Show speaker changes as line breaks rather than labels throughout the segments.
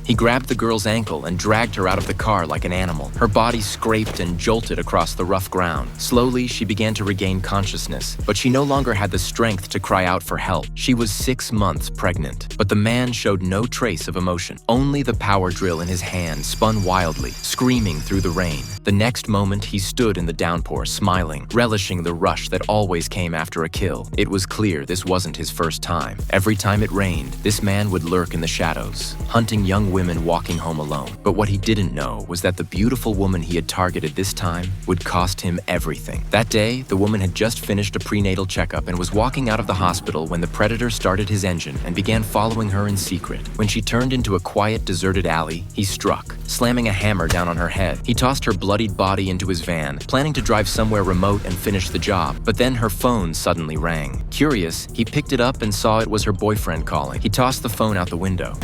He grabbed the girl's ankle and dragged her out of the car like an animal. Her body scraped and jolted across the rough ground. Slowly, she began to regain consciousness, but she no longer had the strength to cry out for help. She was 6 months pregnant, but the man showed no trace of emotion. Only the power drill in his hand spun wildly, screaming through the rain. The next moment, he stood in the downpour, smiling, relishing the rush that always came after a kill. It was clear this wasn't his first time. Every time it rained, this man would lurk in the shadows, hunting young women walking home alone. But what he didn't know was that the beautiful woman he had targeted this time would cost him everything. That day, the woman had just finished a prenatal checkup and was walking out of the hospital when the predator started his engine and began following her in secret. When she turned into a quiet, deserted alley, he struck, slamming a hammer down on her head. He tossed her bloodied body into his van, planning to drive somewhere remote and finish the job. But then her phone suddenly rang. Curious, he picked it up and saw it was her boyfriend calling. He tossed the phone out the window.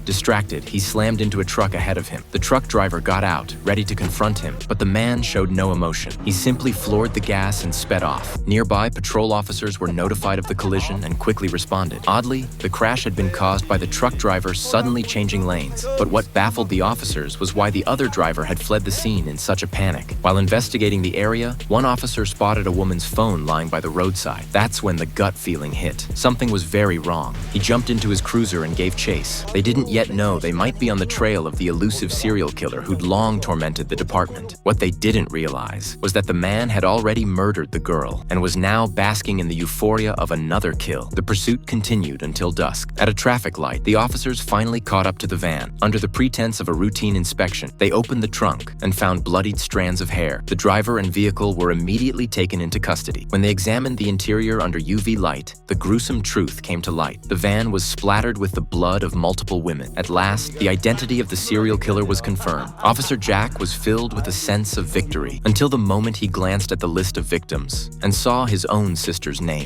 Distracted, he slammed into a truck ahead of him. The truck driver got out, ready to confront him, but the man showed no emotion. He simply floored the gas and sped off. Nearby, patrol officers were notified of the collision and quickly responded. Oddly, the crash had been caused by the truck driver suddenly changing lanes. But what baffled the officers was why the other driver had fled the scene in such a panic. While investigating the area, one officer spotted a woman's phone lying by the roadside. That's when the gut feeling hit. Something was very wrong. He jumped into his cruiser and gave chase. They didn't yet know they might be on the trail of the elusive serial killer who'd long tormented the department. What they didn't realize was that the man had already murdered the girl and was now basking in the euphoria of another kill. The pursuit continued until dusk. At a traffic light, the officers finally caught up to the van. Under the pretense of a routine inspection, they opened the trunk and found bloodied strands of hair. The driver and vehicle were immediately taken into custody. When they examined the interior under UV light, the gruesome truth came to light. The van was splattered with the blood of multiple women. At last, the identity of the serial killer was confirmed. Officer Jack was filled with a sense of victory until the moment he glanced at the list of victims and saw his own sister's name.